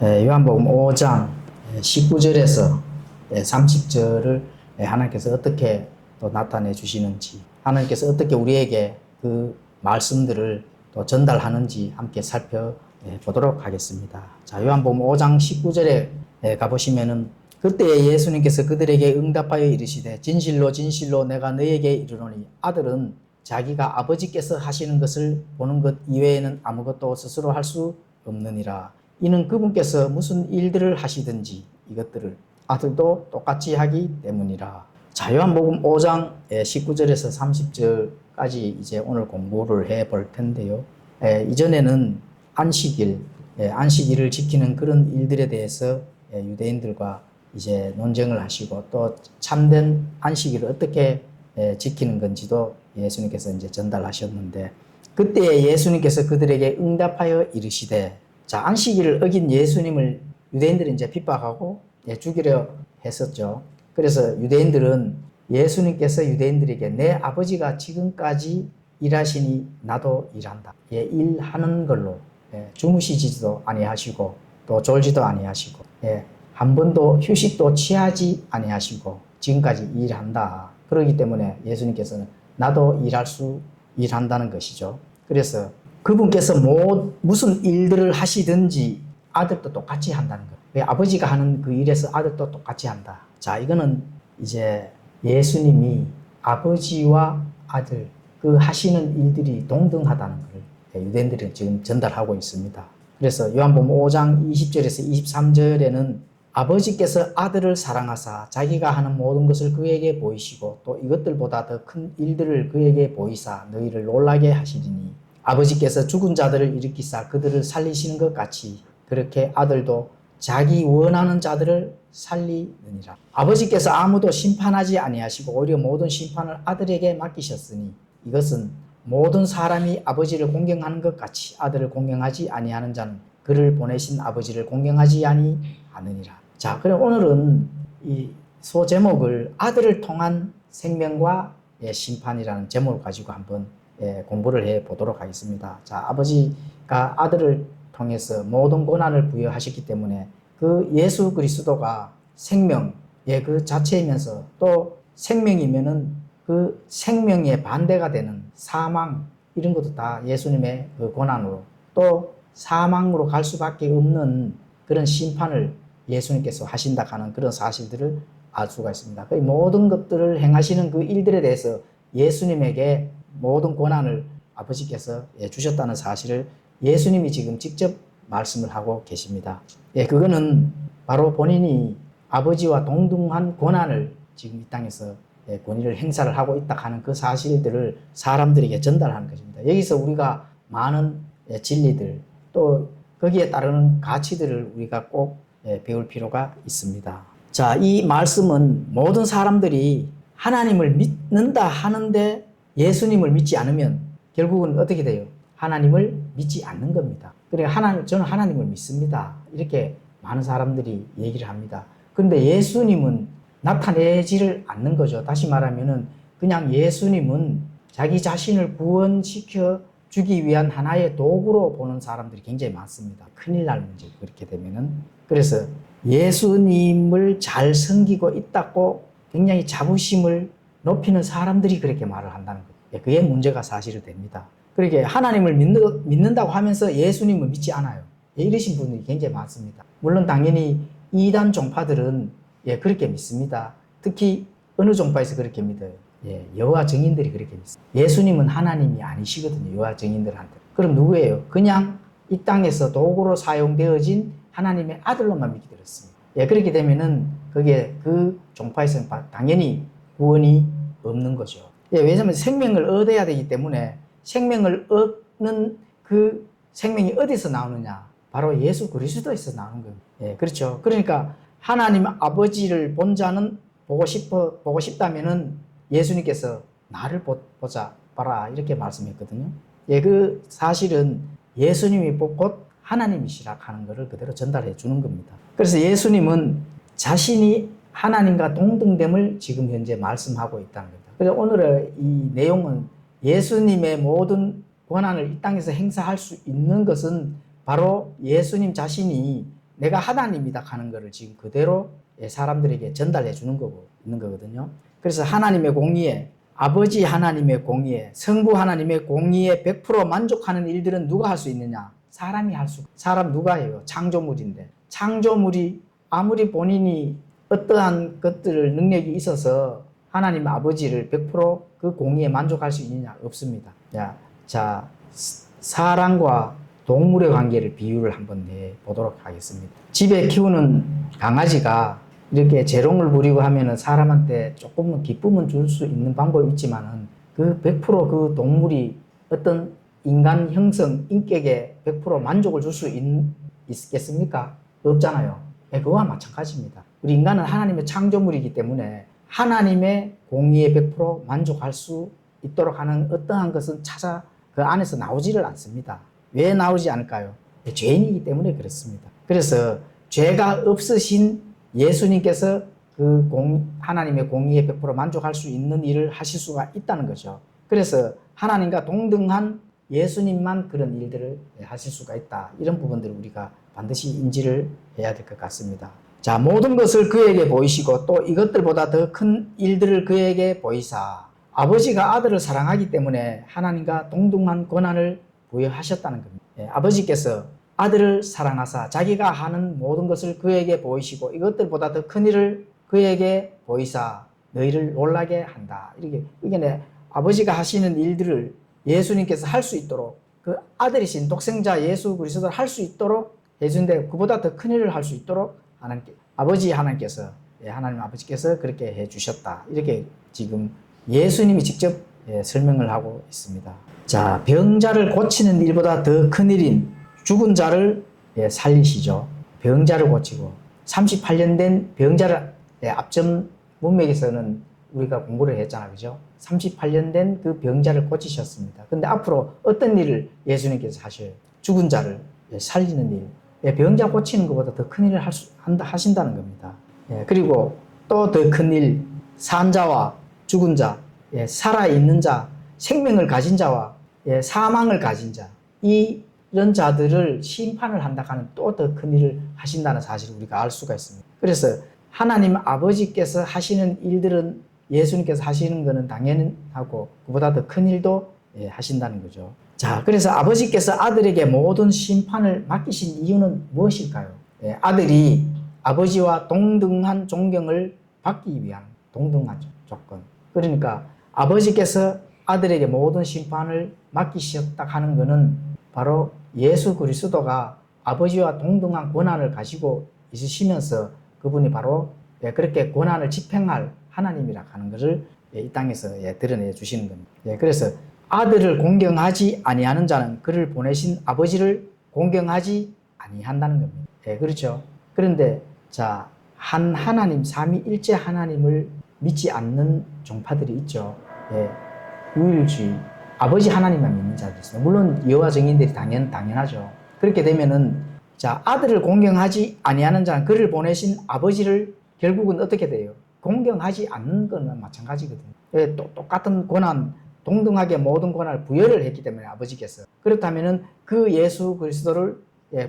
요한복음 5장 19절에서 30절을 하나님께서 어떻게 또 나타내 주시는지, 하나님께서 어떻게 우리에게 그 말씀들을 또 전달하는지 함께 살펴보도록 하겠습니다. 자, 요한복음 5장 19절에 가보시면은, 그때 예수님께서 그들에게 응답하여 이르시되 진실로 진실로 내가 너에게 이르노니 아들은 자기가 아버지께서 하시는 것을 보는 것 이외에는 아무것도 스스로 할 수 없느니라. 이는 그분께서 무슨 일들을 하시든지 이것들을 아들도 똑같이 하기 때문이라. 자, 요한복음 5장 19절에서 30절까지 이제 오늘 공부를 해 볼 텐데요. 이전에는 안식일을 지키는 그런 일들에 대해서 유대인들과 이제 논쟁을 하시고, 또 참된 안식일을 어떻게 지키는 건지도 예수님께서 이제 전달하셨는데, 그때 예수님께서 그들에게 응답하여 이르시되, 자, 안식일을 어긴 예수님을 유대인들이 이제 핍박하고 죽이려 했었죠. 그래서 유대인들은 예수님께서 유대인들에게 내 아버지가 지금까지 일하시니 나도 일한다. 일하는 걸로 주무시지도 아니하시고 또 졸지도 아니하시고 한 번도 휴식도 취하지 아니하시고 지금까지 일한다. 그렇기 때문에 예수님께서는 나도 일한다는 것이죠. 그래서 그분께서 무슨 일들을 하시든지 아들도 똑같이 한다는 거예요. 왜 아버지가 하는 그 일에서 아들도 똑같이 한다. 자, 이거는 이제 예수님이 아버지와 아들 그 하시는 일들이 동등하다는 걸 유대인들이 지금 전달하고 있습니다. 그래서 요한복음 5장 20절에서 23절에는 아버지께서 아들을 사랑하사 자기가 하는 모든 것을 그에게 보이시고 또 이것들보다 더 큰 일들을 그에게 보이사 너희를 놀라게 하시리니 아버지께서 죽은 자들을 일으키사 그들을 살리시는 것 같이 그렇게 아들도 자기 원하는 자들을 살리느니라. 아버지께서 아무도 심판하지 아니하시고 오히려 모든 심판을 아들에게 맡기셨으니 이것은 모든 사람이 아버지를 공경하는 것 같이 아들을 공경하지 아니하는 자는 그를 보내신 아버지를 공경하지 아니하느니라. 자, 그럼 오늘은 이 소제목을 아들을 통한 생명과 심판이라는 제목을 가지고 한번 공부를 해 보도록 하겠습니다. 자, 아버지가 아들을 통해서 모든 권한을 부여하셨기 때문에 그 예수 그리스도가 생명의 그 자체이면서 또 생명이면은 그 생명의 반대가 되는 사망, 이런 것도 다 예수님의 그 권한으로, 또 사망으로 갈 수밖에 없는 그런 심판을 예수님께서 하신다 하는 그런 사실들을 알 수가 있습니다. 그 모든 것들을 행하시는 그 일들에 대해서 예수님에게 모든 권한을 아버지께서 주셨다는 사실을 예수님이 지금 직접 말씀을 하고 계십니다. 그거는 바로 본인이 아버지와 동등한 권한을 지금 이 땅에서 권위를 행사를 하고 있다 하는 그 사실들을 사람들에게 전달하는 것입니다. 여기서 우리가 많은 진리들 또 거기에 따르는 가치들을 우리가 꼭 배울 필요가 있습니다. 자, 이 말씀은 모든 사람들이 하나님을 믿는다 하는데 예수님을 믿지 않으면 결국은 어떻게 돼요? 하나님을 믿지 않는 겁니다. 그러니까 저는 하나님을 믿습니다. 이렇게 많은 사람들이 얘기를 합니다. 그런데 예수님은 나타내지를 않는 거죠. 다시 말하면은 그냥 예수님은 자기 자신을 구원시켜 주기 위한 하나의 도구로 보는 사람들이 굉장히 많습니다. 큰일 날 문제, 그렇게 되면은. 그래서 예수님을 잘 섬기고 있다고 굉장히 자부심을 높이는 사람들이 그렇게 말을 한다는 거예요. 그게 문제가 사실이 됩니다. 그러니까 하나님을 믿는다고 하면서 예수님을 믿지 않아요. 이러신 분들이 굉장히 많습니다. 물론 당연히 이단 종파들은 그렇게 믿습니다. 특히 어느 종파에서 그렇게 믿어요? 여호와 증인들이 그렇게 믿습니다. 예수님은 하나님이 아니시거든요. 여호와 증인들한테. 그럼 누구예요? 그냥 이 땅에서 도구로 사용되어진 하나님의 아들로만 믿게 되었습니다. 그렇게 되면은 그게 그 종파에서는 당연히 구원이 없는 거죠. 왜냐하면 생명을 얻어야 되기 때문에 생명을 얻는 그 생명이 어디서 나오느냐? 바로 예수 그리스도에서 나오는 거예요. 그렇죠. 그러니까 하나님 아버지를 본 자는 보고 싶다면은 예수님께서 나를 보자 봐라 이렇게 말씀했거든요. 그 사실은 예수님이 곧 하나님이시라 하는 것을 그대로 전달해 주는 겁니다. 그래서 예수님은 자신이 하나님과 동등됨을 지금 현재 말씀하고 있다는 겁니다. 그래서 오늘의 이 내용은 예수님의 모든 권한을 이 땅에서 행사할 수 있는 것은 바로 예수님 자신이 내가 하나님이다 하는 것을 지금 그대로 사람들에게 전달해 주는 거고 있는 거거든요. 그래서 하나님의 공의에, 아버지 하나님의 공의에, 성부 하나님의 공의에 100% 만족하는 일들은 누가 할 수 있느냐? 사람이 사람 누가 해요? 창조물인데. 창조물이 아무리 본인이 어떠한 것들을 능력이 있어서 하나님 아버지를 100%그 공의에 만족할 수 있느냐? 없습니다. 자, 사람과 동물의 관계를 비유를 한번 해보도록 하겠습니다. 집에 키우는 강아지가 이렇게 재롱을 부리고 하면은 사람한테 조금은 기쁨은 줄 수 있는 방법이 있지만은 그 100%그 동물이 어떤 인간 형성, 인격에 100% 만족을 줄 수 있겠습니까? 없잖아요. 그와 마찬가지입니다. 우리 인간은 하나님의 창조물이기 때문에 하나님의 공의에 100% 만족할 수 있도록 하는 어떠한 것은 그 안에서 나오지를 않습니다. 왜 나오지 않을까요? 죄인이기 때문에 그렇습니다. 그래서 죄가 없으신 예수님께서 하나님의 공의에 100% 만족할 수 있는 일을 하실 수가 있다는 거죠. 그래서 하나님과 동등한 예수님만 그런 일들을 하실 수가 있다. 이런 부분들을 우리가 반드시 인지를 해야 될 것 같습니다. 자, 모든 것을 그에게 보이시고 또 이것들보다 더 큰 일들을 그에게 보이사 아버지가 아들을 사랑하기 때문에 하나님과 동등한 권한을 부여하셨다는 겁니다. 아버지께서 아들을 사랑하사 자기가 하는 모든 것을 그에게 보이시고 이것들보다 더 큰 일을 그에게 보이사 너희를 놀라게 한다. 이게 아버지가 하시는 일들을 예수님께서 할 수 있도록 그 아들이신 독생자 예수 그리스도를 할 수 있도록 해주는데 그보다 더 큰 일을 할 수 있도록 하나님께서 하나님 아버지께서 그렇게 해주셨다. 이렇게 지금 예수님이 직접 설명을 하고 있습니다. 자, 병자를 고치는 일보다 더 큰 일인 죽은 자를 살리시죠. 병자를 고치고 38년 된 병자를 앞전 문맥에서는 우리가 공부를 했잖아요. 그죠? 38년 된 그 병자를 고치셨습니다. 근데 앞으로 어떤 일을 예수님께서 하셔요? 죽은 자를 살리는 일. 병자 고치는 것보다 더 큰 일을 하신다는 겁니다. 그리고 또 더 큰 일, 산 자와 죽은 자, 살아있는 자, 생명을 가진 자와 사망을 가진 자, 이런 자들을 심판을 한다 하는 또 더 큰 일을 하신다는 사실을 우리가 알 수가 있습니다. 그래서 하나님 아버지께서 하시는 일들은 예수님께서 하시는 것은 당연하고 그보다 더 큰 일도 하신다는 거죠. 자, 그래서 아버지께서 아들에게 모든 심판을 맡기신 이유는 무엇일까요? 아들이 아버지와 동등한 존경을 받기 위한 동등한 조건. 그러니까 아버지께서 아들에게 모든 심판을 맡기셨다 하는 것은 바로 예수 그리스도가 아버지와 동등한 권한을 가지고 있으시면서 그분이 바로 그렇게 권한을 집행할 하나님이라 하는 것을 이 땅에서 드러내 주시는 겁니다. 그래서 아들을 공경하지 아니하는 자는 그를 보내신 아버지를 공경하지 아니한다는 겁니다. 그렇죠. 그런데 자, 한 하나님, 삼위일체 하나님을 믿지 않는 종파들이 있죠. 유일주의, 아버지 하나님만 믿는 자들이 있습니다. 물론 여호와 증인들이 당연하죠. 그렇게 되면은 자, 아들을 공경하지 아니하는 자는 그를 보내신 아버지를 결국은 어떻게 돼요? 공경하지 않는 것은 마찬가지거든요. 똑같은 권한, 동등하게 모든 권한을 부여를 했기 때문에 아버지께서. 그렇다면은 그 예수 그리스도를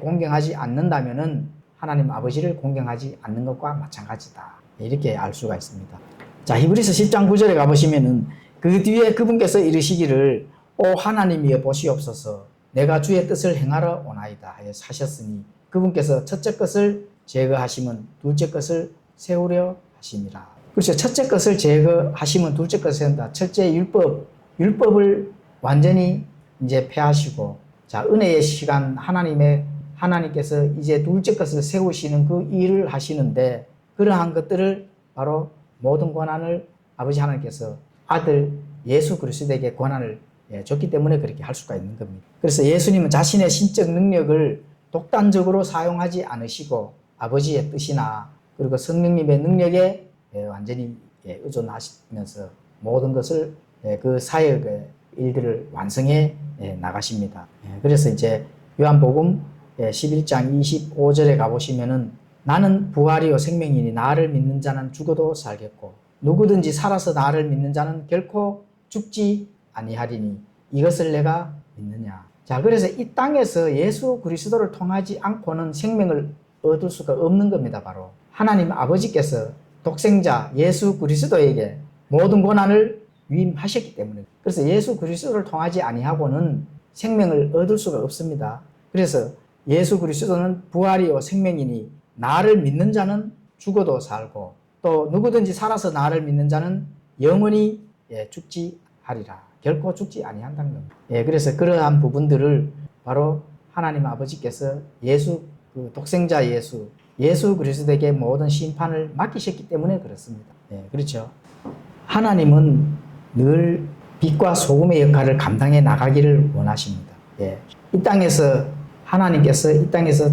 공경하지 않는다면은 하나님 아버지를 공경하지 않는 것과 마찬가지다. 이렇게 알 수가 있습니다. 자, 히브리서 10장 9절에 가보시면은 그 뒤에 그분께서 이르시기를 오 하나님이여 보시옵소서 내가 주의 뜻을 행하러 오나이다 하셨으니 그분께서 첫째 것을 제거하시면 둘째 것을 세우려 하심이라. 그렇죠. 첫째 것을 제거하시면 둘째 것을 세운다. 첫째 율법을 완전히 이제 폐하시고 자, 은혜의 시간 하나님께서 이제 둘째 것을 세우시는 그 일을 하시는데 그러한 것들을 바로 모든 권한을 아버지 하나님께서 아들 예수 그리스도에게 권한을 줬기 때문에 그렇게 할 수가 있는 겁니다. 그래서 예수님은 자신의 신적 능력을 독단적으로 사용하지 않으시고 아버지의 뜻이나 그리고 성령님의 능력에 완전히 의존하시면서 모든 것을 그 사역의 일들을 완성해 나가십니다. 그래서 이제 요한복음 11장 25절에 가보시면은 나는 부활이요 생명이니 나를 믿는 자는 죽어도 살겠고 누구든지 살아서 나를 믿는 자는 결코 죽지 아니하리니 이것을 내가 믿느냐. 자, 그래서 이 땅에서 예수 그리스도를 통하지 않고는 생명을 얻을 수가 없는 겁니다. 바로 하나님 아버지께서 독생자 예수 그리스도에게 모든 권한을 위임하셨기 때문에, 그래서 예수 그리스도를 통하지 아니하고는 생명을 얻을 수가 없습니다. 그래서 예수 그리스도는 부활이요 생명이니 나를 믿는 자는 죽어도 살고 또 누구든지 살아서 나를 믿는 자는 영원히 죽지 하리라. 결코 죽지 아니한다는 겁니다. 그래서 그러한 부분들을 바로 하나님 아버지께서 그 독생자 예수 그리스도에게 모든 심판을 맡기셨기 때문에 그렇습니다. 그렇죠. 하나님은 늘 빛과 소금의 역할을 감당해 나가기를 원하십니다. 이 땅에서 하나님께서 이 땅에서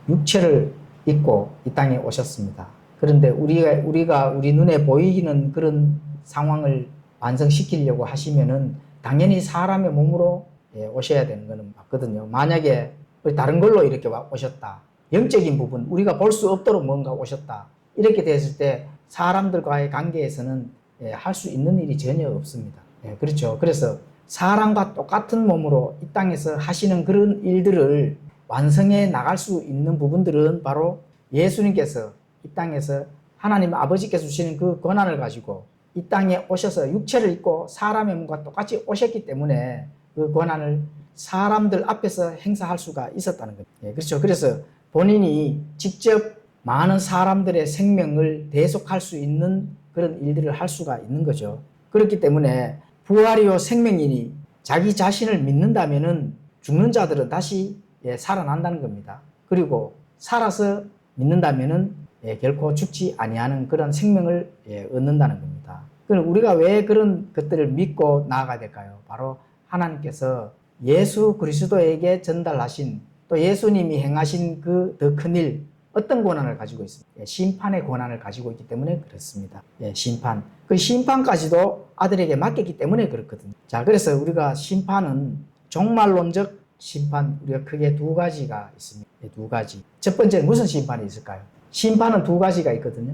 육체를 입고 이 땅에 오셨습니다. 그런데 우리가 우리 눈에 보이는 그런 상황을 완성시키려고 하시면은 당연히 사람의 몸으로 오셔야 되는 것은 맞거든요. 만약에 다른 걸로 이렇게 오셨다. 영적인 부분, 우리가 볼 수 없도록 뭔가 오셨다. 이렇게 됐을 때 사람들과의 관계에서는 할 수 있는 일이 전혀 없습니다. 그렇죠. 그래서 사람과 똑같은 몸으로 이 땅에서 하시는 그런 일들을 완성해 나갈 수 있는 부분들은 바로 예수님께서 이 땅에서 하나님 아버지께서 주시는 그 권한을 가지고 이 땅에 오셔서 육체를 입고 사람의 몸과 똑같이 오셨기 때문에 그 권한을 사람들 앞에서 행사할 수가 있었다는 겁니다. 그렇죠. 그래서 본인이 직접 많은 사람들의 생명을 대속할 수 있는 그런 일들을 할 수가 있는 거죠. 그렇기 때문에 부활이요 생명이니 자기 자신을 믿는다면은 죽는 자들은 다시 살아난다는 겁니다. 그리고 살아서 믿는다면은 결코 죽지 아니하는 그런 생명을 얻는다는 겁니다. 그럼 우리가 왜 그런 것들을 믿고 나아가야 될까요? 바로 하나님께서 예수 그리스도에게 전달하신 또 예수님이 행하신 그 더 큰 일, 어떤 권한을 가지고 있습니다. 심판의 권한을 가지고 있기 때문에 그렇습니다. 심판. 그 심판까지도 아들에게 맡겼기 때문에 그렇거든요. 자, 그래서 우리가 심판은 종말론적 심판, 우리가 크게 두 가지가 있습니다. 두 가지. 첫 번째는 무슨 심판이 있을까요? 심판은 두 가지가 있거든요.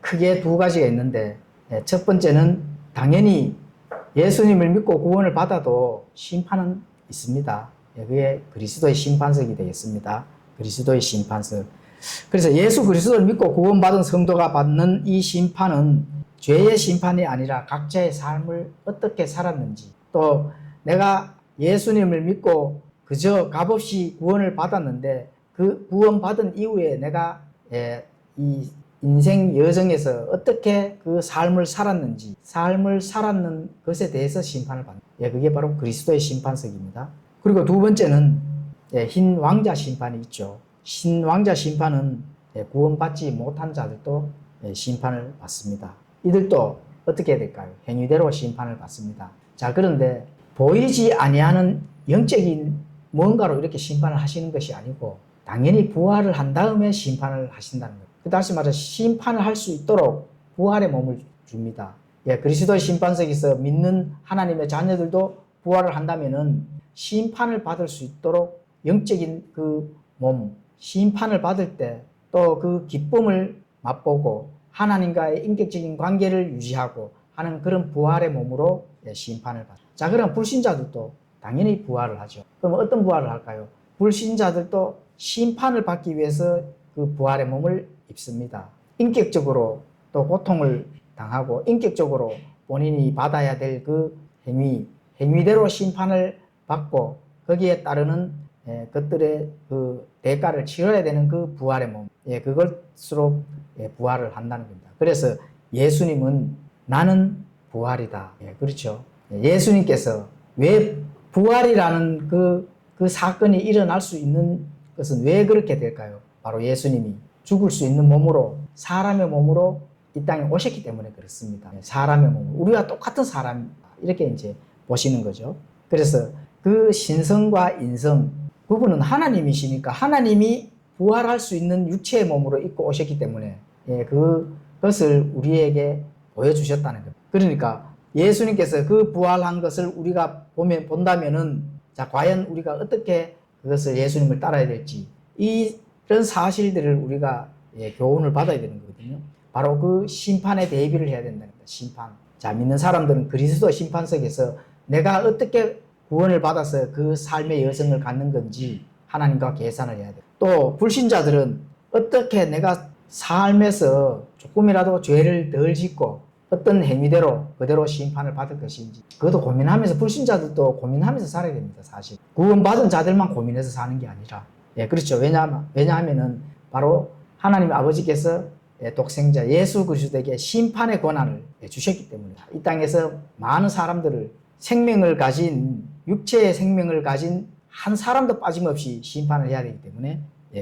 크게 두 가지가 있는데, 첫 번째는 당연히 예수님을 믿고 구원을 받아도 심판은 있습니다. 그게 그리스도의 심판석이 되겠습니다. 그리스도의 심판석. 그래서 예수 그리스도를 믿고 구원받은 성도가 받는 이 심판은 죄의 심판이 아니라 각자의 삶을 어떻게 살았는지, 또 내가 예수님을 믿고 그저 값없이 구원을 받았는데 그 구원받은 이후에 내가 이 인생 여정에서 어떻게 그 삶을 살았는지, 삶을 살았는 것에 대해서 심판을 받는, 그게 바로 그리스도의 심판석입니다. 그리고 두 번째는 흰 왕자 심판이 있죠. 흰 왕자 심판은 구원받지 못한 자들도 심판을 받습니다. 이들도 어떻게 해야 될까요? 행위대로 심판을 받습니다. 자, 그런데 보이지 아니하는 영적인 뭔가로 이렇게 심판을 하시는 것이 아니고 당연히 부활을 한 다음에 심판을 하신다는 거예요. 다시 말해서 심판을 할 수 있도록 부활의 몸을 줍니다. 그리스도의 심판석에서 믿는 하나님의 자녀들도 부활을 한다면은 심판을 받을 수 있도록 영적인 그 몸, 심판을 받을 때 또 그 기쁨을 맛보고 하나님과의 인격적인 관계를 유지하고 하는 그런 부활의 몸으로 심판을 받습니다. 자, 그럼 불신자들도 당연히 부활을 하죠. 그럼 어떤 부활을 할까요? 불신자들도 심판을 받기 위해서 그 부활의 몸을 입습니다. 인격적으로 또 고통을 당하고 인격적으로 본인이 받아야 될 그 행위대로 심판을 받고 거기에 따르는 것들의 그 대가를 치러야 되는 그 부활의 몸, 그것으로 부활을 한다는 겁니다. 그래서 예수님은 나는 부활이다. 그렇죠. 예수님께서 왜 부활이라는 그 사건이 일어날 수 있는 것은 왜 그렇게 될까요? 바로 예수님이 죽을 수 있는 몸으로, 사람의 몸으로 이 땅에 오셨기 때문에 그렇습니다. 사람의 몸, 우리와 똑같은 사람, 이렇게 이제 보시는 거죠. 그래서 그 신성과 인성, 그분은 하나님이시니까 하나님이 부활할 수 있는 육체의 몸으로 입고 오셨기 때문에 그것을 우리에게 보여주셨다는 겁니다. 그러니까 예수님께서 그 부활한 것을 우리가 본다면은, 자, 과연 우리가 어떻게 그것을 예수님을 따라야 될지, 이런 사실들을 우리가 교훈을 받아야 되는 거거든요. 바로 그 심판에 대비를 해야 된다는 겁니다. 심판. 자, 믿는 사람들은 그리스도 심판석에서 내가 어떻게 구원을 받아서 그 삶의 여정을 갖는 건지 하나님과 계산을 해야 돼요. 또 불신자들은 어떻게 내가 삶에서 조금이라도 죄를 덜 짓고 어떤 행위대로 그대로 심판을 받을 것인지 그것도 고민하면서 불신자들도 고민하면서 살아야 됩니다. 사실 구원받은 자들만 고민해서 사는 게 아니라 그렇죠. 왜냐하면은 바로 하나님 아버지께서 독생자 예수 그리스도에게 심판의 권한을 주셨기 때문에 이 땅에서 많은 사람들을 생명을 가진 육체의 생명을 가진 한 사람도 빠짐없이 심판을 해야 되기 때문에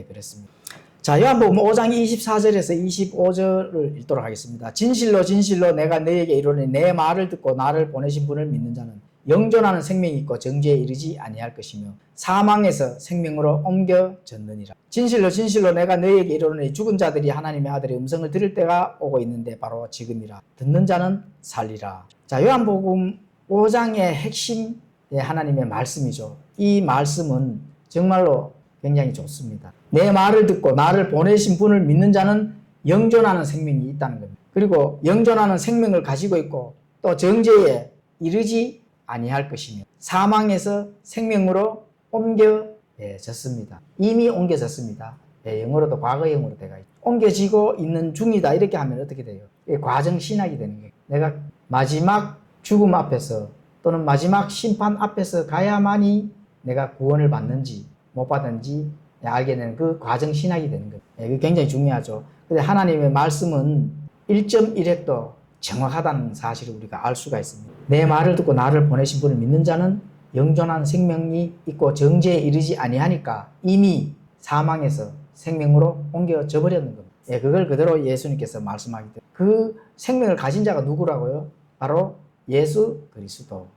그렇습니다. 자, 요한복음 5장 24절에서 25절을 읽도록 하겠습니다. 진실로 진실로 내가 너희에게 이르노니 내 말을 듣고 나를 보내신 분을 믿는 자는 영존하는 생명이 있고 정죄에 이르지 아니할 것이며 사망에서 생명으로 옮겨졌느니라. 진실로 진실로 내가 너희에게 이르노니 죽은 자들이 하나님의 아들의 음성을 들을 때가 오고 있는데 바로 지금이라. 듣는 자는 살리라. 자, 요한복음 5장의 핵심 하나님의 말씀이죠. 이 말씀은 정말로 굉장히 좋습니다. 내 말을 듣고 나를 보내신 분을 믿는 자는 영존하는 생명이 있다는 겁니다. 그리고 영존하는 생명을 가지고 있고 또 정죄에 이르지 아니할 것이며 사망에서 생명으로 옮겨졌습니다. 이미 옮겨졌습니다. 영어로도 과거형으로 돼가 있죠. 옮겨지고 있는 중이다 이렇게 하면 어떻게 돼요? 과정 신학이 되는 거예요. 내가 마지막 죽음 앞에서 또는 마지막 심판 앞에서 가야만이 내가 구원을 받는지 못 받은지 알게 되는 그 과정 신학이 되는 거예요. 이게 굉장히 중요하죠. 근데 하나님의 말씀은 1.1핵도 정확하다는 사실을 우리가 알 수가 있습니다. 내 말을 듣고 나를 보내신 분을 믿는 자는 영존한 생명이 있고 정죄에 이르지 아니하니까 이미 사망에서 생명으로 옮겨져 버렸는 겁니다. 그걸 그대로 예수님께서 말씀하기 때문에 그 생명을 가진 자가 누구라고요? 바로 예수 그리스도.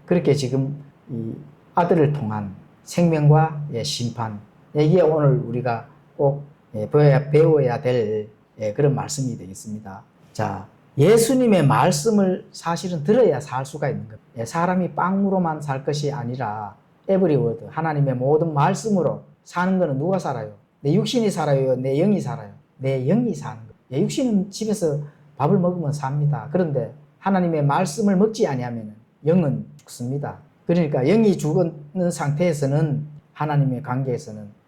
그렇게 지금 이 아들을 통한 생명과 심판, 이게 오늘 우리가 꼭 배워야 될 그런 말씀이 되겠습니다. 자, 예수님의 말씀을 사실은 들어야 살 수가 있는 겁니다. 사람이 빵으로만 살 것이 아니라 every word, 하나님의 모든 말씀으로 사는 것은 누가 살아요? 내 육신이 살아요? 내 영이 살아요? 내 영이 사는 거예요. 육신은 집에서 밥을 먹으면 삽니다. 그런데 하나님의 말씀을 먹지 아니하면 영은 죽습니다. 그러니까 영이 죽은 상태에서는 하나님의 관계에서는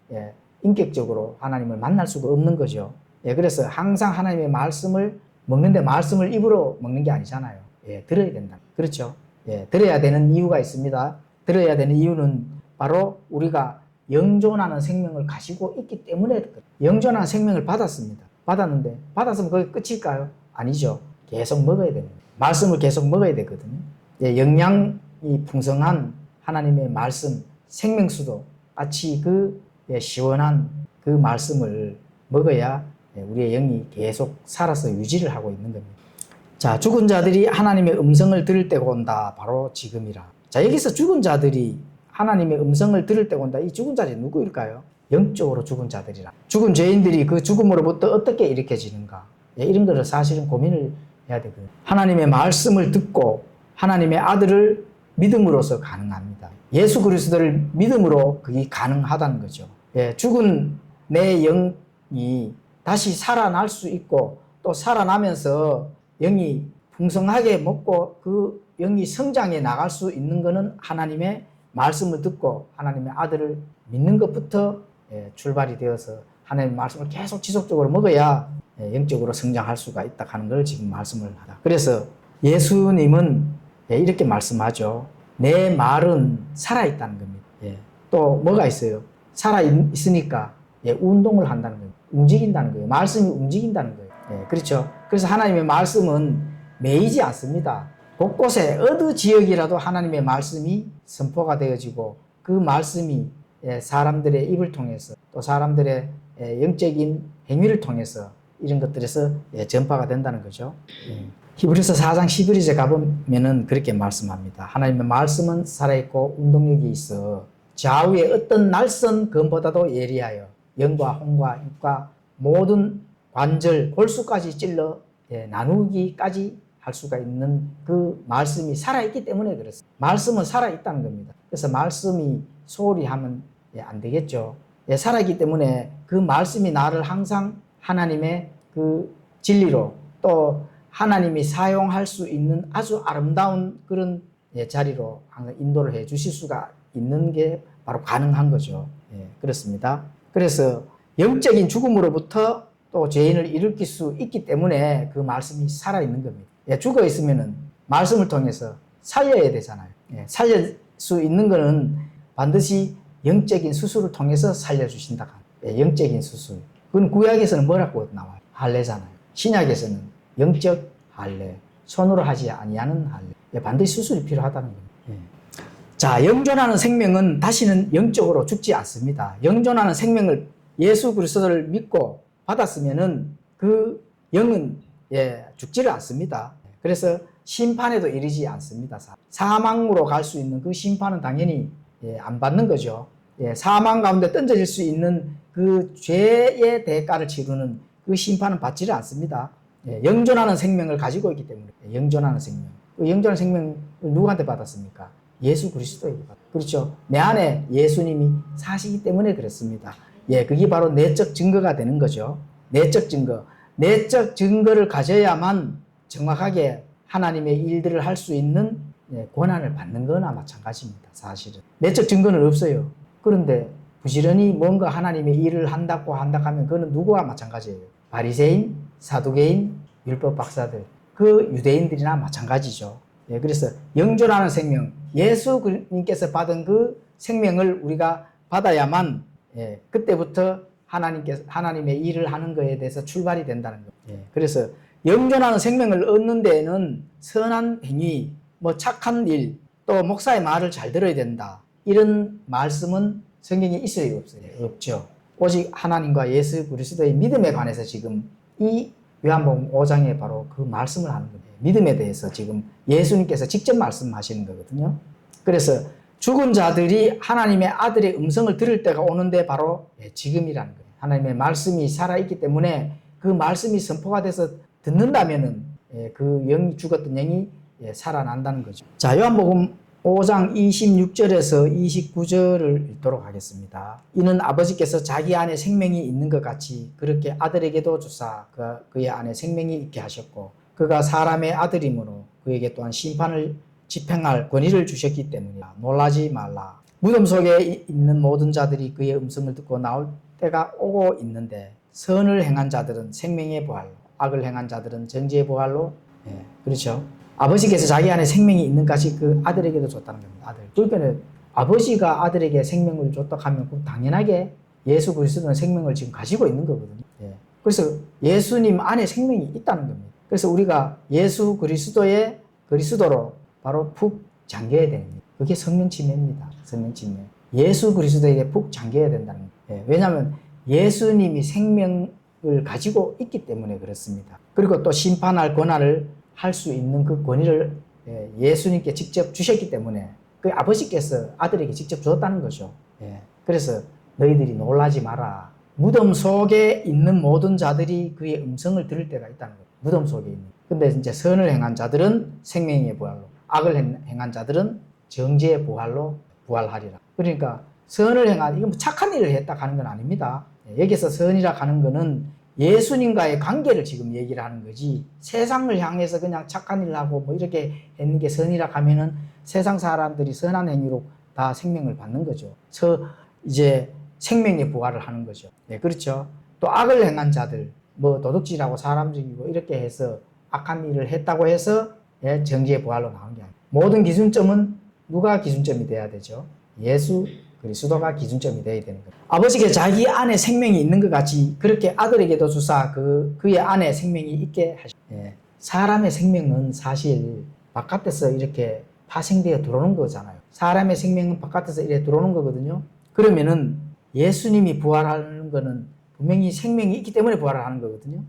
인격적으로 하나님을 만날 수가 없는 거죠. 그래서 항상 하나님의 말씀을 먹는데 말씀을 입으로 먹는 게 아니잖아요. 들어야 된다. 그렇죠? 들어야 되는 이유가 있습니다. 들어야 되는 이유는 바로 우리가 영존하는 생명을 가지고 있기 때문에 영존하는 생명을 받았습니다. 받았는데 받았으면 그게 끝일까요? 아니죠. 계속 먹어야 됩니다. 말씀을 계속 먹어야 되거든요. 영양이 풍성한 하나님의 말씀, 생명수도 같이 그 시원한 그 말씀을 먹어야 우리의 영이 계속 살아서 유지를 하고 있는 겁니다. 자, 죽은 자들이 하나님의 음성을 들을 때가 온다. 바로 지금이라. 자, 여기서 죽은 자들이 하나님의 음성을 들을 때가 온다. 이 죽은 자들이 누구일까요? 영적으로 죽은 자들이라. 죽은 죄인들이 그 죽음으로부터 어떻게 일으켜지는가? 이런 것을 사실은 고민을 해야 되거든요. 하나님의 말씀을 듣고 하나님의 아들을 믿음으로써 가능합니다. 예수 그리스도를 믿음으로 그게 가능하다는 거죠. 죽은 내 영이 다시 살아날 수 있고 또 살아나면서 영이 풍성하게 먹고 그 영이 성장해 나갈 수 있는 것은 하나님의 말씀을 듣고 하나님의 아들을 믿는 것부터 출발이 되어서 하나님의 말씀을 계속 지속적으로 먹어야 영적으로 성장할 수가 있다 하는 걸 지금 말씀을 하다. 그래서 예수님은 이렇게 말씀하죠. 내 말은 살아있다는 겁니다. 또 뭐가 있어요? 살아있으니까 운동을 한다는 거예요. 움직인다는 거예요. 말씀이 움직인다는 거예요. 그렇죠. 그래서 하나님의 말씀은 매이지 않습니다. 곳곳에 어느 지역이라도 하나님의 말씀이 선포가 되어지고 그 말씀이 사람들의 입을 통해서 또 사람들의 영적인 행위를 통해서 이런 것들에서 전파가 된다는 거죠. 히브리서 4장 11절에 가보면은 그렇게 말씀합니다. 하나님의 말씀은 살아있고 운동력이 있어 좌우의 어떤 날선 검보다도 예리하여 영과 혼과 육과 모든 관절, 골수까지 찔러 나누기까지 할 수가 있는 그 말씀이 살아있기 때문에 그렇습니다. 말씀은 살아있다는 겁니다. 그래서 말씀이 소홀히 하면 안 되겠죠. 살아있기 때문에 그 말씀이 나를 항상 하나님의 그 진리로 또 하나님이 사용할 수 있는 아주 아름다운 그런 자리로 항상 인도를 해 주실 수가 있는 게 바로 가능한 거죠. 그렇습니다. 그래서 영적인 죽음으로부터 또 죄인을 일으킬 수 있기 때문에 그 말씀이 살아있는 겁니다. 예, 죽어 있으면은 말씀을 통해서 살려야 되잖아요. 예, 살릴 수 있는 거는 반드시 영적인 수술을 통해서 살려주신다. 예, 영적인 수술. 그건 구약에서는 뭐라고 나와요? 할례잖아요. 신약에서는 영적 할례, 손으로 하지 아니하는 할례. 예, 반드시 수술이 필요하다는 겁니다. 예. 자, 영존하는 생명은 다시는 영적으로 죽지 않습니다. 영존하는 생명을 예수 그리스도를 믿고 받았으면은 그 영은 죽지를 않습니다. 그래서 심판에도 이르지 않습니다. 사망으로 갈 수 있는 그 심판은 당연히 안 받는 거죠. 사망 가운데 던져질 수 있는 그 죄의 대가를 치르는 그 심판은 받지를 않습니다. 영존하는 생명을 가지고 있기 때문에. 영존하는 생명. 그 영존하는 생명을 누구한테 받았습니까? 예수 그리스도에게 받았습니다. 그렇죠. 내 안에 예수님이 사시기 때문에 그렇습니다. 그게 바로 내적 증거가 되는 거죠. 내적 증거. 내적 증거를 가져야만 정확하게 하나님의 일들을 할 수 있는 권한을 받는 거나 마찬가지입니다. 사실은. 내적 증거는 없어요. 그런데 부지런히 뭔가 하나님의 일을 한다고 하면 그거는 누구와 마찬가지예요. 바리새인, 사두개인, 율법 박사들, 그 유대인들이나 마찬가지죠. 그래서 영존하는 생명, 예수님께서 받은 그 생명을 우리가 받아야만 그때부터 하나님의 일을 하는 것에 대해서 출발이 된다는 거예요. 그래서 영존하는 생명을 얻는 데에는 선한 행위, 착한 일, 또 목사의 말을 잘 들어야 된다. 이런 말씀은 성경에 있어요, 없어요? 없죠. 오직 하나님과 예수 그리스도의 믿음에 관해서 지금 이 요한복음 5장에 바로 그 말씀을 하는 거예요. 믿음에 대해서 지금 예수님께서 직접 말씀하시는 거거든요. 그래서 죽은 자들이 하나님의 아들의 음성을 들을 때가 오는데 바로 지금이라는 거예요. 하나님의 말씀이 살아있기 때문에 그 말씀이 선포가 돼서 듣는다면은 그 영이 죽었던 영이 살아난다는 거죠. 자, 요한복음 5장 26절에서 29절을 읽도록 하겠습니다. 이는 아버지께서 자기 안에 생명이 있는 것 같이 그렇게 아들에게도 주사 그의 안에 생명이 있게 하셨고 그가 사람의 아들이므로 그에게 또한 심판을 집행할 권위를 주셨기 때문이다. 놀라지 말라. 무덤 속에 있는 모든 자들이 그의 음성을 듣고 나올 때가 오고 있는데 선을 행한 자들은 생명의 부활로 악을 행한 자들은 정죄의 부활로 그렇죠. 아버지께서 자기 안에 생명이 있는 것이 그 아들에게도 줬다는 겁니다. 아들. 그러니까 아버지가 아들에게 생명을 줬다 하면 당연하게 예수 그리스도는 생명을 지금 가지고 있는 거거든요. 그래서 예수님 안에 생명이 있다는 겁니다. 그래서 우리가 예수 그리스도로 바로 푹 잠겨야 됩니다. 그게 성령 침례입니다. 성령 침례. 예수 그리스도에게 푹 잠겨야 된다는 거예요. 왜냐하면 예수님이 생명을 가지고 있기 때문에 그렇습니다. 그리고 또 심판할 권한을 할 수 있는 그 권위를 예수님께 직접 주셨기 때문에 그 아버지께서 아들에게 직접 주었다는 거죠. 그래서 너희들이 놀라지 마라. 무덤 속에 있는 모든 자들이 그의 음성을 들을 때가 있다는 거예요. 무덤 속에 있는. 근데 이제 선을 행한 자들은 생명의 부활로, 악을 행한 자들은 정죄의 부활로 부활하리라. 그러니까 선을 행한, 이건 착한 일을 했다 하는 건 아닙니다. 여기서 선이라 하는 거는 예수님과의 관계를 지금 얘기를 하는 거지 세상을 향해서 그냥 착한 일을 하고 이렇게 했는 게 선이라 하면은 세상 사람들이 선한 행위로 다 생명을 받는 거죠. 이제 생명의 부활을 하는 거죠. 그렇죠. 또 악을 행한 자들, 도둑질하고 사람 죽이고 이렇게 해서 악한 일을 했다고 해서 정죄의 부활로 나온 게 아니에요. 모든 기준점은 누가 기준점이 돼야 되죠? 예수 그리스도가 기준점이 되어야 되는 거예요. 아버지께 자기 안에 생명이 있는 것 같이 그렇게 아들에게도 주사 그의 안에 생명이 있게 하시고 사람의 생명은 사실 바깥에서 이렇게 파생되어 들어오는 거잖아요. 사람의 생명은 바깥에서 이렇게 들어오는 거거든요. 그러면은 예수님이 부활하는 거는 분명히 생명이 있기 때문에 부활을 하는 거거든요.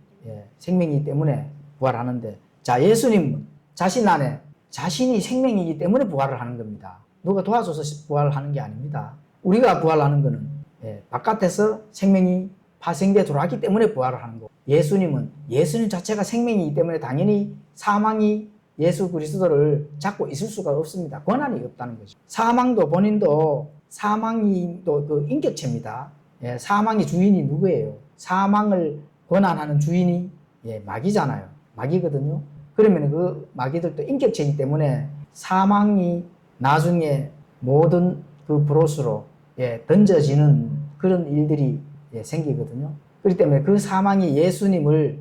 생명이기 때문에 부활하는데 자, 예수님은 자신 안에 자신이 생명이기 때문에 부활을 하는 겁니다. 누가 도와줘서 부활하는 게 아닙니다. 우리가 부활하는 거는 바깥에서 생명이 파생되어 들어왔기 때문에 부활을 하는 거고 예수님 자체가 생명이기 때문에 당연히 사망이 예수 그리스도를 잡고 있을 수가 없습니다. 권한이 없다는 거죠. 사망이 또 그 인격체입니다. 사망의 주인이 누구예요? 사망을 권한하는 주인이 마귀잖아요. 마귀거든요. 그러면 그 마귀들도 인격체이기 때문에 사망이 나중에 모든 그 브로스로 던져지는 그런 일들이 생기거든요. 그렇기 때문에 그 사망이 예수님을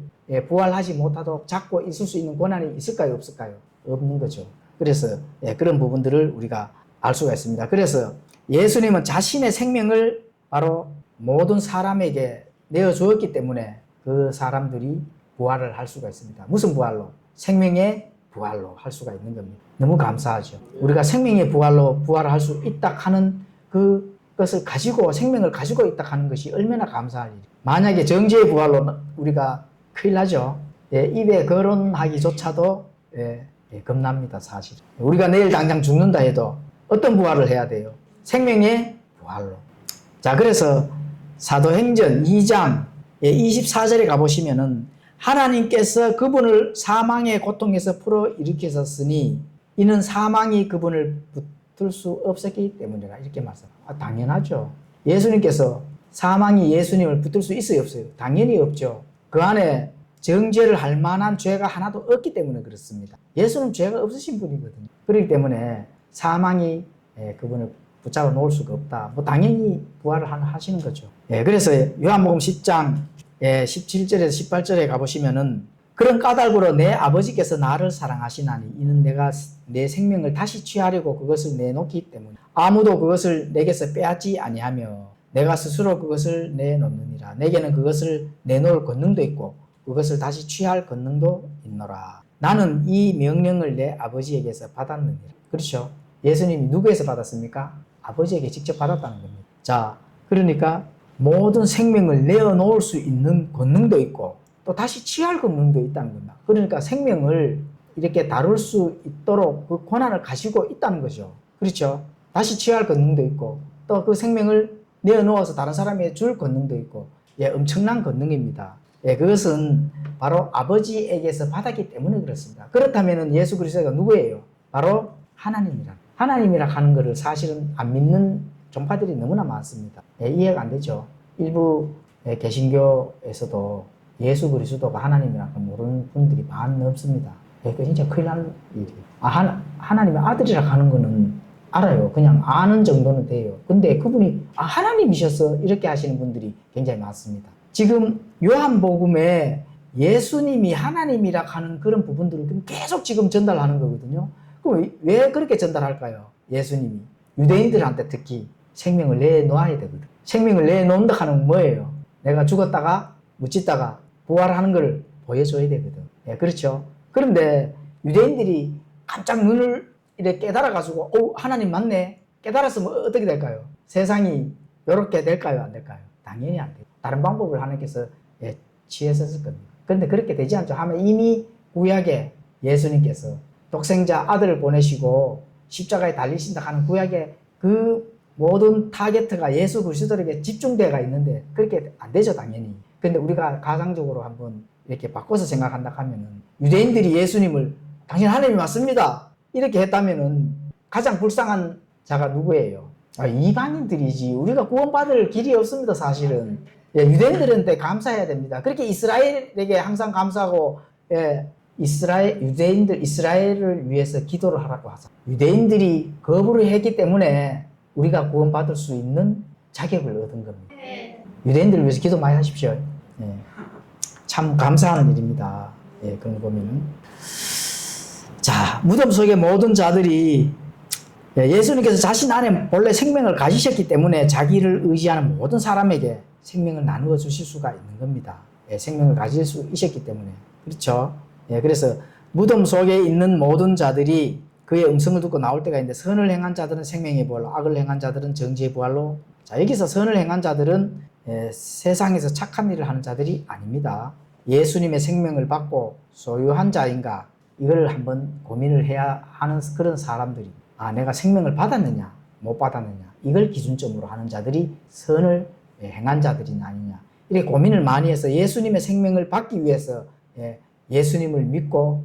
부활하지 못하도록 잡고 있을 수 있는 권한이 있을까요? 없을까요? 없는 거죠. 그래서 그런 부분들을 우리가 알 수가 있습니다. 그래서 예수님은 자신의 생명을 바로 모든 사람에게 내어주었기 때문에 그 사람들이 부활을 할 수가 있습니다. 무슨 부활로? 생명의 부활로 할 수가 있는 겁니다. 너무 감사하죠. 우리가 생명의 부활로 부활을 할 수 있다 하는 그것을 가지고 생명을 가지고 있다 하는 것이 얼마나 감사할 일이에요. 만약에 정죄의 부활로 우리가 큰일 나죠. 입에 거론하기조차도 겁납니다. 사실. 우리가 내일 당장 죽는다 해도 어떤 부활을 해야 돼요? 생명의 부활로. 자, 그래서 사도행전 2장 24절에 가보시면은 하나님께서 그분을 사망의 고통에서 풀어 일으키셨으니 이는 사망이 그분을 붙을 수 없었기 때문이라 이렇게 말씀합니다. 당연하죠. 예수님께서 사망이 예수님을 붙을 수 있어요, 없어요? 당연히 없죠. 그 안에 정죄를 할 만한 죄가 하나도 없기 때문에 그렇습니다. 예수는 죄가 없으신 분이거든요. 그렇기 때문에 사망이 그분을 붙잡아 놓을 수가 없다. 뭐 당연히 부활을 하시는 거죠. 그래서 요한복음 10장 17절에서 18절에 가보시면은 그런 까닭으로 내 아버지께서 나를 사랑하시나니 이는 내가 내 생명을 다시 취하려고 그것을 내놓기 때문에 아무도 그것을 내게서 빼앗지 아니하며 내가 스스로 그것을 내놓느니라. 내게는 그것을 내놓을 권능도 있고 그것을 다시 취할 권능도 있노라. 나는 이 명령을 내 아버지에게서 받았느니라. 그렇죠? 예수님이 누구에서 받았습니까? 아버지에게 직접 받았다는 겁니다. 자, 그러니까 모든 생명을 내어놓을 수 있는 권능도 있고 또 다시 취할 권능도 있다는 겁니다. 그러니까 생명을 이렇게 다룰 수 있도록 그 권한을 가지고 있다는 거죠. 그렇죠? 다시 취할 권능도 있고 또 그 생명을 내어놓아서 다른 사람에게 줄 권능도 있고 엄청난 권능입니다. 그것은 바로 아버지에게서 받았기 때문에 그렇습니다. 그렇다면 예수 그리스도가 누구예요? 바로 하나님이라 하는 것을 사실은 안 믿는 종파들이 너무나 많습니다. 이해가 안 되죠. 일부 개신교에서도 예수 그리스도가 하나님이라고 모르는 분들이 많습니다. 그 진짜 큰일 날 일이에요. 하나님의 아들이라고 하는 거는 알아요. 그냥 아는 정도는 돼요. 근데 그분이 하나님이셔서 이렇게 하시는 분들이 굉장히 많습니다. 지금 요한복음에 예수님이 하나님이라 하는 그런 부분들을 계속 지금 전달하는 거거든요. 그럼 왜 그렇게 전달할까요? 예수님이 유대인들한테 특히 생명을 내놓아야 되거든. 생명을 내놓는다 하는 뭐예요? 내가 죽었다가 묻혔다가 부활하는 걸 보여줘야 되거든. 그렇죠? 그런데 유대인들이 깜짝 눈을 이렇게 깨달아가지고 하나님 맞네. 깨달았으면 어떻게 될까요? 세상이 이렇게 될까요? 안 될까요? 당연히 안 돼요. 다른 방법을 하나님께서 취했을 겁니다. 그런데 그렇게 되지 않죠. 하면 이미 구약에 예수님께서 독생자 아들을 보내시고 십자가에 달리신다 하는 구약에 그 모든 타겟가 예수 그리스도에게 집중되어 있는데 그렇게 안 되죠, 당연히. 근데 우리가 가상적으로 한번 이렇게 바꿔서 생각한다 하면은 유대인들이 예수님을 당신 하나님이 맞습니다. 이렇게 했다면은 가장 불쌍한 자가 누구예요? 이방인들이지. 우리가 구원받을 길이 없습니다, 사실은. 유대인들한테 감사해야 됩니다. 그렇게 이스라엘에게 항상 감사하고, 이스라엘을 위해서 기도를 하라고 하자. 유대인들이 거부를 했기 때문에 우리가 구원받을 수 있는 자격을 얻은 겁니다. 유대인들을 위해서 기도 많이 하십시오. 참 감사하는 일입니다. 그런 거 보면은. 자, 무덤 속의 모든 자들이 예수님께서 자신 안에 본래 생명을 가지셨기 때문에 자기를 의지하는 모든 사람에게 생명을 나누어 주실 수가 있는 겁니다. 생명을 가질 수 있었기 때문에. 그렇죠? 그래서 무덤 속에 있는 모든 자들이 그의 음성을 듣고 나올 때가 있는데 선을 행한 자들은 생명의 부활로, 악을 행한 자들은 정죄의 부활로. 자, 여기서 선을 행한 자들은 세상에서 착한 일을 하는 자들이 아닙니다. 예수님의 생명을 받고 소유한 자인가, 이걸 한번 고민을 해야 하는 그런 사람들이, 내가 생명을 받았느냐 못 받았느냐, 이걸 기준점으로 하는 자들이 선을 행한 자들이냐 아니냐, 이렇게 고민을 많이 해서 예수님의 생명을 받기 위해서 예수님을 믿고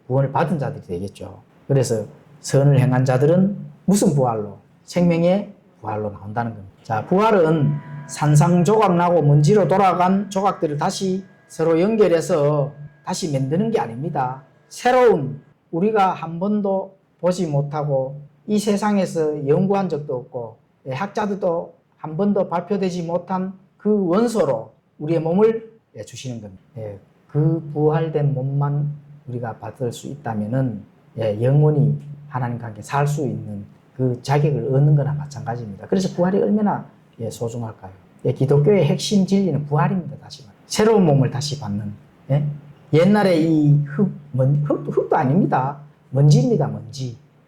구원을 받은 자들이 되겠죠. 그래서 선을 행한 자들은 무슨 부활로? 생명의 부활로 나온다는 겁니다. 자, 부활은 산상조각 나고 먼지로 돌아간 조각들을 다시 서로 연결해서 다시 만드는 게 아닙니다. 새로운, 우리가 한 번도 보지 못하고 이 세상에서 연구한 적도 없고 학자들도 한 번도 발표되지 못한 그 원소로 우리의 몸을 주시는 겁니다. 그 부활된 몸만 우리가 받을 수 있다면은 영원히 하나님과 함께 살 수 있는 그 자격을 얻는 거나 마찬가지입니다. 그래서 부활이 얼마나 소중할까요? 기독교의 핵심 진리는 부활입니다. 다시 말해 새로운 몸을 다시 받는. 옛날에 이 흙도 아닙니다. 먼지입니다.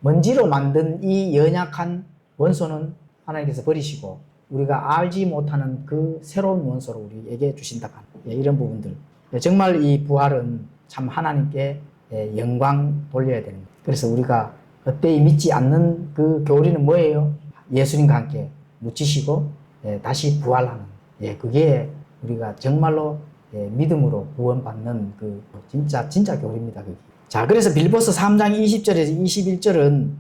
먼지로 만든 이 연약한 원소는 하나님께서 버리시고 우리가 알지 못하는 그 새로운 원소를 우리에게 주신다. 이런 부분들. 정말 이 부활은 참 하나님께 영광 돌려야 됩니다. 그래서 우리가 헛되이 믿지 않는 그 교리는 뭐예요? 예수님과 함께 묻히시고 다시 부활하는. 그게 우리가 정말로 믿음으로 구원받는 그 진짜 교리입니다. 그게. 자, 그래서 빌보서 3장 20절에서 21절은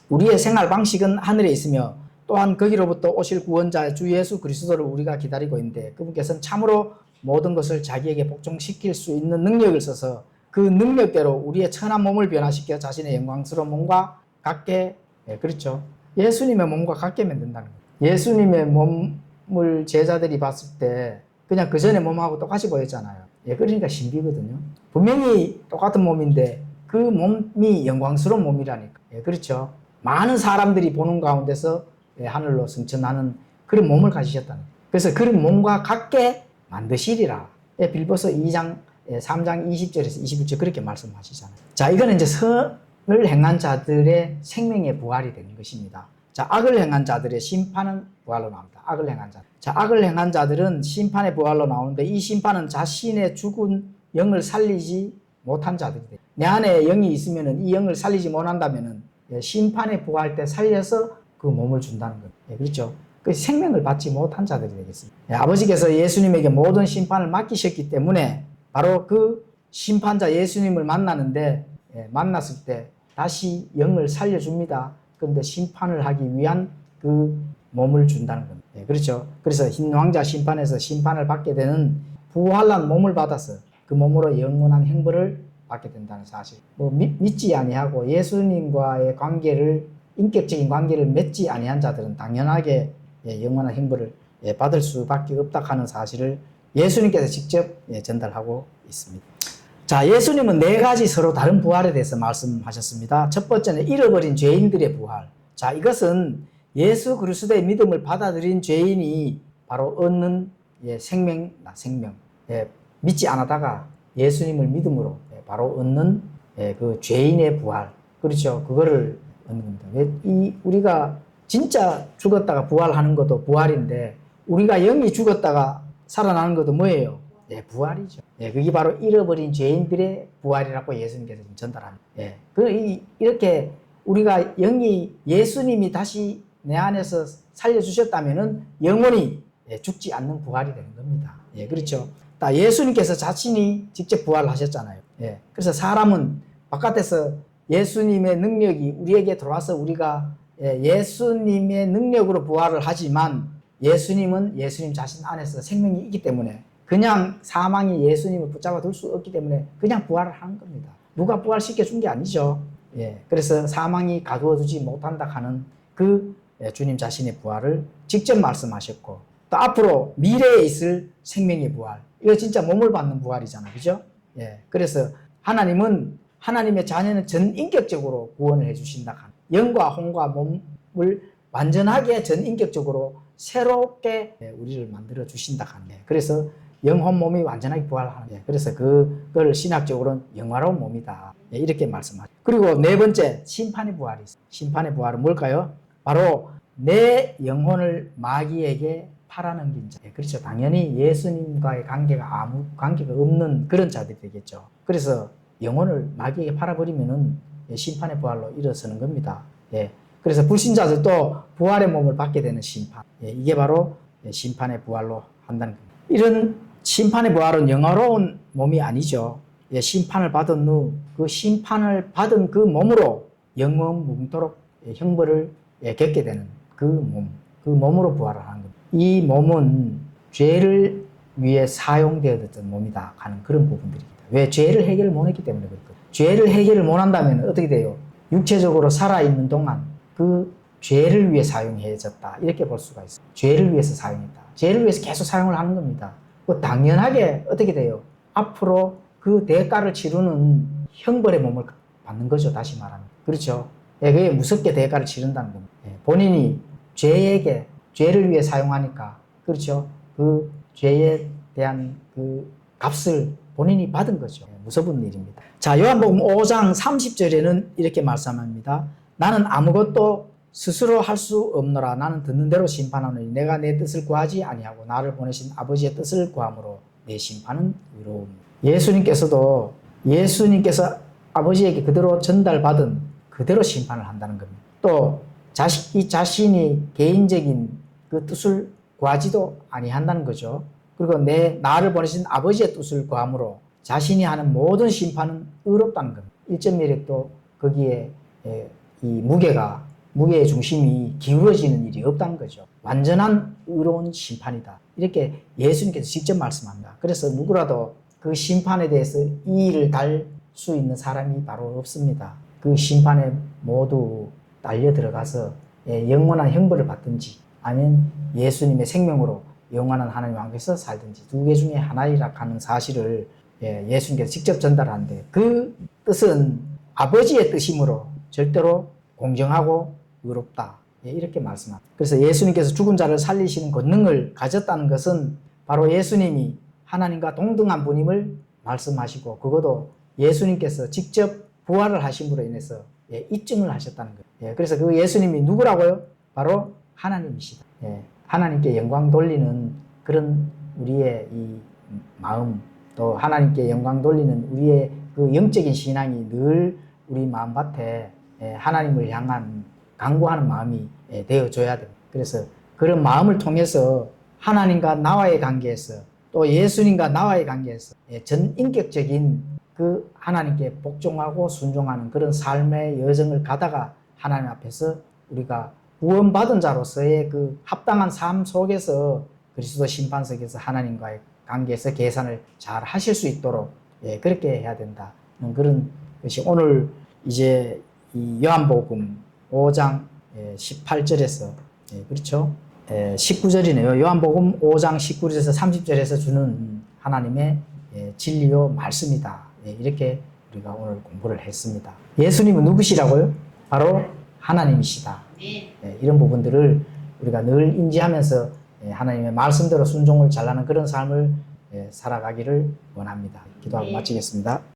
우리의 생활 방식은 하늘에 있으며 또한 거기로부터 오실 구원자 주 예수 그리스도를 우리가 기다리고 있는데 그분께서는 참으로 모든 것을 자기에게 복종시킬 수 있는 능력을 써서 그 능력대로 우리의 천한 몸을 변화시켜 자신의 영광스러운 몸과 같게, 그렇죠. 예수님의 몸과 같게 만든다는 거예요. 예수님의 몸을 제자들이 봤을 때 그냥 그 전에 몸하고 똑같이 보였잖아요. 그러니까 신비거든요. 분명히 똑같은 몸인데 그 몸이 영광스러운 몸이라니까. 그렇죠. 많은 사람들이 보는 가운데서 하늘로 승천하는 그런 몸을 가지셨다는 거예요. 그래서 그런 몸과 같게 만드시리라. 빌보서 2장 3장 20절에서 21절 그렇게 말씀하시잖아요. 자, 이거는 이제 선을 행한 자들의 생명의 부활이 되는 것입니다. 자, 악을 행한 자들의 심판은 부활로 나옵니다. 악을 행한 자. 자, 악을 행한 자들은 심판의 부활로 나오는데 이 심판은 자신의 죽은 영을 살리지 못한 자들이 돼요. 내 안에 영이 있으면은 이 영을 살리지 못한다면은 심판의 부활 때 살려서 그 몸을 준다는 거예요. 그렇죠? 그 생명을 받지 못한 자들이 되겠습니다. 아버지께서 예수님에게 모든 심판을 맡기셨기 때문에 바로 그 심판자 예수님을 만나는데 만났을 때 다시 영을 살려줍니다. 그런데 심판을 하기 위한 그 몸을 준다는 겁니다. 그렇죠? 그래서 흰 왕자 심판에서 심판을 받게 되는 부활한 몸을 받아서 그 몸으로 영원한 행복을 받게 된다는 사실. 믿지 아니하고 예수님과의 관계를 인격적인 관계를 맺지 아니한 자들은 당연하게 영원한 행복을 받을 수밖에 없다 하는 사실을 예수님께서 직접 전달하고 있습니다. 자, 예수님은 4가지 서로 다른 부활에 대해서 말씀하셨습니다. 첫 번째는 잃어버린 죄인들의 부활. 자, 이것은 예수 그리스도의 믿음을 받아들인 죄인이 바로 얻는 생명. 믿지 않았다가 예수님을 믿음으로 바로 얻는 그 죄인의 부활. 그렇죠. 그거를 얻는 겁니다. 우리가 진짜 죽었다가 부활하는 것도 부활인데 우리가 영이 죽었다가 살아나는 것도 뭐예요? 부활이죠. 그게 바로 잃어버린 죄인들의 부활이라고 예수님께서 전달합니다. 이렇게 우리가 영이 예수님이 다시 내 안에서 살려주셨다면은 영원히 죽지 않는 부활이 되는 겁니다. 그렇죠. 예수님께서 자신이 직접 부활하셨잖아요. 그래서 사람은 바깥에서 예수님의 능력이 우리에게 들어와서 우리가 예수님의 능력으로 부활을 하지만 예수님은 예수님 자신 안에서 생명이 있기 때문에 그냥 사망이 예수님을 붙잡아 둘 수 없기 때문에 그냥 부활을 하는 겁니다. 누가 부활시켜 준 게 아니죠. 그래서 사망이 가두어두지 못한다 하는 그 주님 자신의 부활을 직접 말씀하셨고 또 앞으로 미래에 있을 생명의 부활. 이거 진짜 몸을 받는 부활이잖아요. 그죠? 그래서 하나님의 자녀는 전인격적으로 구원을 해주신다. 영과 혼과 몸을 완전하게 전인격적으로 새롭게 우리를 만들어 주신다. 그래서 영혼 몸이 완전하게 부활하는. 그래서 그걸 신학적으로는 영화로운 몸이다. 이렇게 말씀하죠. 그리고 4번째, 심판의 부활이 있어요. 심판의 부활은 뭘까요? 바로 내 영혼을 마귀에게 팔아넘긴 자. 그렇죠. 당연히 예수님과의 관계가 아무 관계가 없는 그런 자들이 되겠죠. 그래서 영혼을 마귀에게 팔아버리면은 심판의 부활로 일어서는 겁니다. 그래서 불신자들도 부활의 몸을 받게 되는 심판. 이게 바로 심판의 부활로 한다는 겁니다. 이런 심판의 부활은 영화로운 몸이 아니죠. 심판을 받은 후 그 심판을 받은 그 몸으로 영원 무궁토록 형벌을 겪게 되는 그 몸으로 부활을 하는 겁니다. 이 몸은 죄를 위해 사용되었던 몸이다 하는 그런 부분들입니다. 왜? 죄를 해결을 못했기 때문에 그렇거든요. 죄를 해결을 못한다면 어떻게 돼요? 육체적으로 살아있는 동안 그 죄를 위해 사용해졌다. 이렇게 볼 수가 있어요. 죄를 위해서 사용했다. 죄를 위해서 계속 사용을 하는 겁니다. 당연하게 어떻게 돼요? 앞으로 그 대가를 치르는 형벌의 몸을 받는 거죠. 다시 말하면. 그렇죠. 예, 그게 무섭게 대가를 치른다는 겁니다. 예, 본인이 죄를 위해 사용하니까, 그렇죠. 그 죄에 대한 그 값을 본인이 받은 거죠. 예, 무서운 일입니다. 자, 요한복음 5장 30절에는 이렇게 말씀합니다. 나는 아무것도 스스로 할 수 없노라. 나는 듣는 대로 심판하노니 내가 내 뜻을 구하지 아니하고 나를 보내신 아버지의 뜻을 구함으로 내 심판은 의로움. 예수님께서 아버지에게 그대로 전달받은 그대로 심판을 한다는 겁니다. 또 자신이 개인적인 그 뜻을 구하지도 아니한다는 거죠. 그리고 나를 보내신 아버지의 뜻을 구함으로 자신이 하는 모든 심판은 의롭다는 겁니다. 1.1획도 거기에 이 무게의 중심이 기울어지는 일이 없다는 거죠. 완전한 의로운 심판이다. 이렇게 예수님께서 직접 말씀합니다. 그래서 누구라도 그 심판에 대해서 이의를 달 수 있는 사람이 바로 없습니다. 그 심판에 모두 달려 들어가서 영원한 형벌을 받든지 아니면 예수님의 생명으로 영원한 하나님 왕국에서 살든지 두 개 중에 하나이라 하는 사실을 예수님께서 직접 전달하는데 그 뜻은 아버지의 뜻이므로 절대로 공정하고 의롭다. 이렇게 말씀합니다. 그래서 예수님께서 죽은 자를 살리시는 권능을 가졌다는 것은 바로 예수님이 하나님과 동등한 분임을 말씀하시고 그것도 예수님께서 직접 부활을 하심으로 인해서 입증을 하셨다는 거예요. 그래서 그 예수님이 누구라고요? 바로 하나님이시다. 하나님께 영광 돌리는 그런 우리의 이 마음, 또 하나님께 영광 돌리는 우리의 그 영적인 신앙이 늘 우리 마음밭에 하나님을 향한 간구하는 마음이 되어줘야 됩니다. 그래서 그런 마음을 통해서 하나님과 나와의 관계에서 또 예수님과 나와의 관계에서 전인격적인 그 하나님께 복종하고 순종하는 그런 삶의 여정을 가다가 하나님 앞에서 우리가 구원받은 자로서의 그 합당한 삶 속에서 그리스도 심판석에서 하나님과의 관계에서 계산을 잘 하실 수 있도록 그렇게 해야 된다. 그런 것이 오늘 이제 이 요한복음 5장 18절에서 그렇죠? 19절이네요. 요한복음 5장 19절에서 30절에서 주는 하나님의 진리요 말씀이다. 이렇게 우리가 오늘 공부를 했습니다. 예수님은 누구시라고요? 바로 하나님이시다. 이런 부분들을 우리가 늘 인지하면서 하나님의 말씀대로 순종을 잘하는 그런 삶을 살아가기를 원합니다. 기도하고 마치겠습니다.